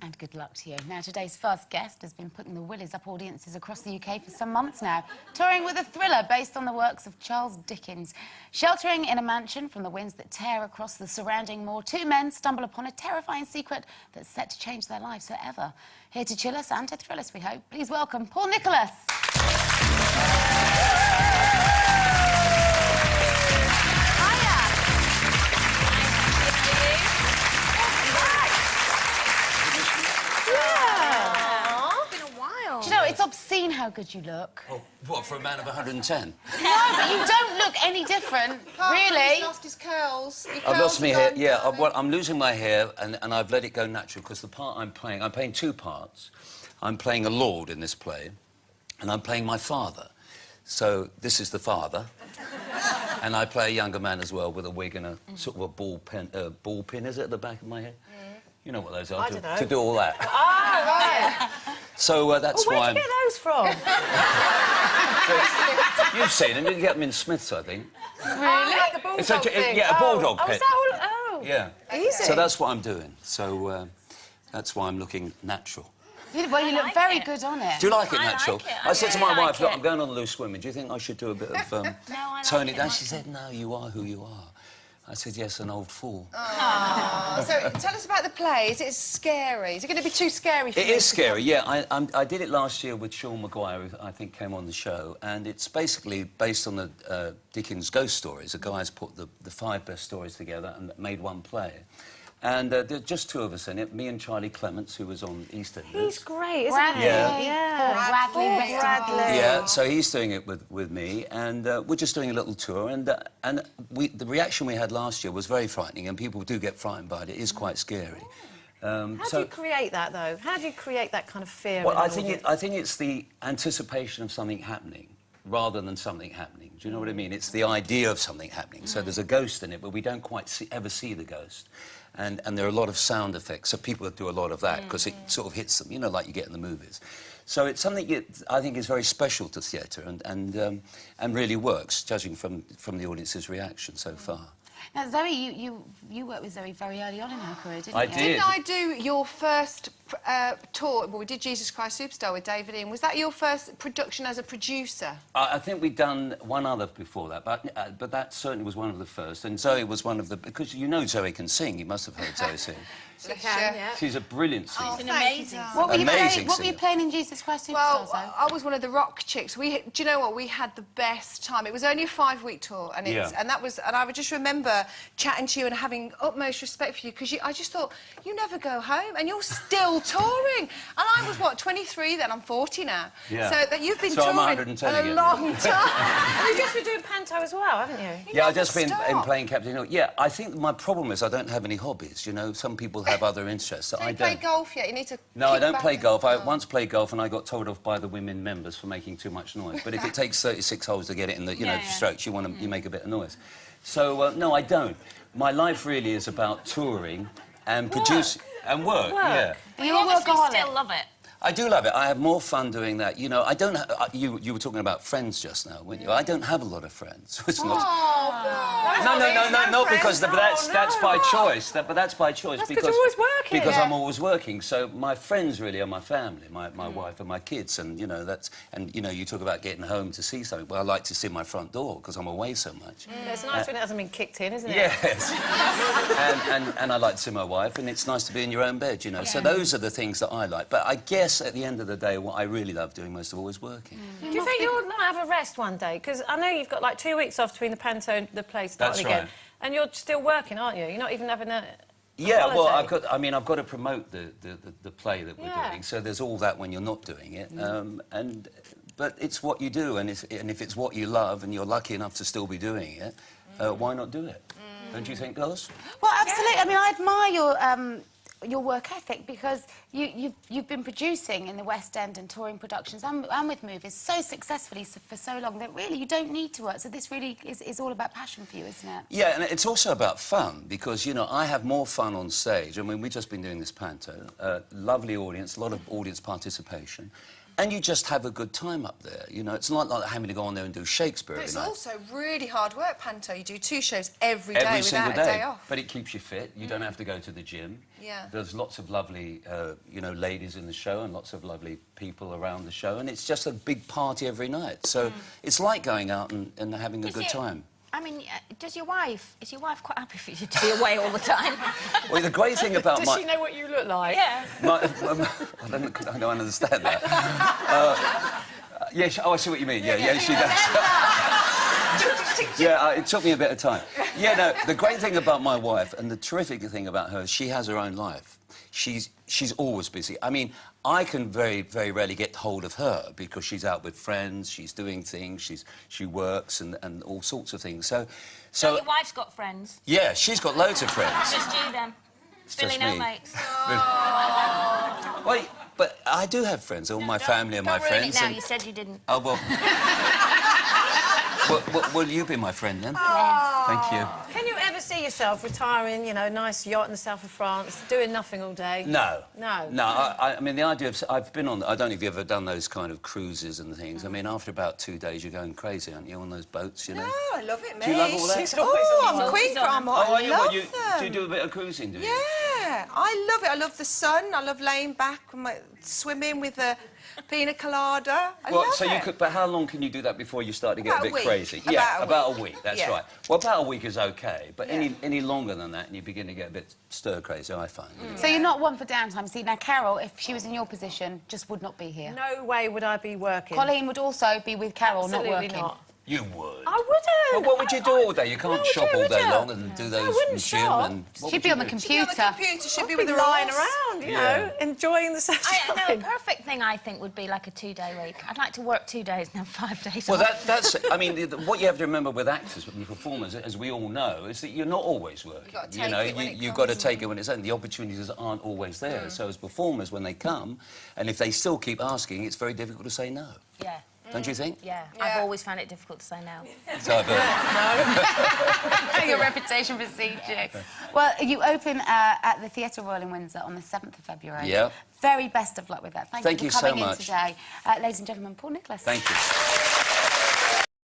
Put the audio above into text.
And good luck to you. Now, today's first guest has been putting the willies up audiences across the UK for some months now, touring with a thriller based on the works of Charles Dickens. Sheltering in a mansion from the winds that tear across the surrounding moor, two men stumble upon a terrifying secret that's set to change their lives forever. Here to chill us and to thrill us, we hope. Please welcome Paul Nicholas. It's obscene how good you look. Oh, what, for a man of 110? No, but you don't look any different, really. He's lost his curls. I've lost my hair, yeah. I'm losing my hair, and I've let it go natural, because the part I'm playing two parts. I'm playing a lord in this play, and I'm playing my father. So this is the father, and I play a younger man as well with a wig and a sort of a ball pin, is it, at the back of my head? You know what those are, to do all that. Ah, right. So that's why Where'd you get those from? You've seen them. You can get them in Smith's, I think. Really? Like the bulldog thing. Yeah, a bulldog pet. Oh, is that all? Oh. Yeah. Easy. So that's what I'm doing. So that's why I'm looking natural. Well, you look very good on it. Do you like it natural? Like it. I said to my wife, look, it. I'm going on loose women. Do you think I should do a bit of tone it down? She said, no, you are who you are. I said, yes, an old fool. Oh. So tell us about the play. Is it scary? Is it going to be too scary for you? It is scary, yeah. I did it last year with Sean Maguire, who I think came on the show, and it's basically based on the Dickens ghost stories. A guy's put the 5 best stories together and made one play. And there are just 2 of us in it, me and Charlie Clements, who was on EastEnders. He's great, isn't Bradley. he? Yeah. Bradley. Yeah, so he's doing it with me, and we're just doing a little tour, and the reaction we had last year was very frightening, and people do get frightened by it. It is quite scary. How do you create that, though? How do you create that kind of fear? Well, I think it's the anticipation of something happening rather than something happening. Do you know what I mean? It's the idea of something happening. So there's a ghost in it, but we don't quite ever see the ghost. And there are a lot of sound effects, so people do a lot of that because it sort of hits them, you know, like you get in the movies. So it's something that I think is very special to theatre and really works, judging from the audience's reaction so far. Now, Zoe, you worked with Zoe very early on in her career, didn't you? I did. Didn't I do your first tour? Well, we did Jesus Christ Superstar with David Ian. Was that your first production as a producer? I think we'd done one other before that, but that certainly was one of the first. And Zoe was one of the... Because you know Zoe can sing. You must have heard Zoe sing. Yeah. She's a brilliant singer. It's an amazing. What were you singer. playing in Jesus Christ Superstar, Well, Zoe? I was one of the rock chicks. Do you know what? We had the best time. It was only a 5-week tour, and I would just remember chatting to you and having utmost respect for you because I just thought you never go home, and you're still touring. And I was what 23 then. I'm 40 now. Yeah. So that you've been So I'm touring 110 a again. long time. You've just been doing panto as well, haven't you? Yeah, I've just been stop. playing Captain Hook. Yeah, I think my problem is I don't have any hobbies, you know. Some people have other interests that Do I you don't. play golf yet? You need to. No, I kick don't back play a- golf. I Oh. once played golf and I got told off by the women members for making too much noise. But if it takes 36 holes to get it in the, strokes, you make a bit of noise. So, no, I don't. My life really is about touring and producing... And work, yeah. You obviously still love it. I do love it. I have more fun doing that. You know, I don't... you were talking about friends just now, weren't you? I don't have a lot of friends. It's not... No, because that's by choice. But that's by choice. That's because you're always working. Because I'm always working. So my friends really are my family, my wife and my kids. And, you know, you talk about getting home to see something. Well, I like to see my front door because I'm away so much. It's nice when it hasn't been kicked in, isn't it? Yes. and I like to see my wife, and it's nice to be in your own bed, you know. So those are the things that I like. But I guess at the end of the day, what I really love doing most of all is working. Do you think you'll not have a rest one day? Because I know you've got like 2 weeks off between the panto and the play starting That's again. right. And you're still working, aren't you? You're not even having a Yeah, holiday. well, I've got to promote the play that we're doing. So there's all that when you're not doing it. But it's what you do, and if it's what you love and you're lucky enough to still be doing it, why not do it? Don't you think, girls? Well, absolutely. Yeah. I mean, I admire your work ethic because you've been producing in the West End and touring productions and with movies so successfully for so long that really you don't need to work. So this really is all about passion for you, isn't it? Yeah, and it's also about fun because, you know, I have more fun on stage. I mean, we've just been doing this panto. Lovely audience, a lot of audience participation. and you just have a good time up there. You know, it's not like having to go on there and do Shakespeare But every it's night. also really hard work, Panto. You do 2 shows every day Every without single a day. day off. But it keeps you fit. You don't have to go to the gym. Yeah. There's lots of lovely, you know, ladies in the show and lots of lovely people around the show, and it's just a big party every night. So it's like going out and having a good time. I mean, is your wife quite happy for you to be away all the time? Well, the great thing about Does she know what you look like? Yeah. I don't understand that. Yeah, I see what you mean. Yeah, she does. Yeah, it took me a bit of time. Yeah, no, the great thing about my wife and the terrific thing about her, she has her own life. She's always busy. I mean, I can very, very rarely get hold of her because she's out with friends, she's doing things, she works and all sorts of things. So Your wife's got friends. yeah, she's got loads of friends. Just you then. Billy just no me. mates. Wait, but I do have friends. All my family are my Don't ruin friends. it now. and- You said you didn't. Oh, well... Will you be my friend, then? Thank you. Can you ever see yourself retiring, you know, nice yacht in the south of France, doing nothing all day? No. No? No, I mean, the idea of... I've been on... I don't know if you've ever done those kind of cruises and things. I mean, after about 2 days, you're going crazy, aren't you, on those boats, you know? No, I love it, mate. Do you love all that? She's always Oh, on I'm the a queen She's on. grandma. Oh, I love do them. you do a bit of cruising, do you? Yeah, I love it. I love the sun. I love laying back, swimming with a pina colada. I love So it. you could... But how long can you do that before you start to get About a a bit week. crazy? About Yeah, a about week. a week, that's Yeah. right. Well, about a week is OK, but Yeah. any longer than that and you begin to get a bit stir-crazy, I find. You know? So you're not one for downtime. See, now, Carol, if she was in your position, just would not be here. No way would I be working. Colleen would also be with Carol, Absolutely not working. not. You would. I wouldn't. Well, what would you do all day? You can't No, shop would all day you? long and do those wouldn't in gym shop. and... what She'd would be you on the do? computer. She'd be on the computer. She'd be I'd with be her lying horse. around, you Yeah. know, enjoying the sunshine. The perfect thing, I think, would be like a 2-day week. I'd like to work 2 days and have 5 days Well, off. that's... I mean, what you have to remember with actors, with performers, as we all know, is that you're not always working. gotta take You know, it when it you've got to comes. take it when it's in. The opportunities aren't always there. So as performers, when they come, and if they still keep asking, it's very difficult to say no. Yeah. Don't you think? Yeah. Yeah. I've always found it difficult to say no. So I've heard. Your reputation precedes you. Well, you open at the Theatre Royal in Windsor on the 7th of February. Yeah. Very best of luck with that. Thank Thank you you for so coming in much. today. Ladies and gentlemen, Paul Nicholas. Thank you.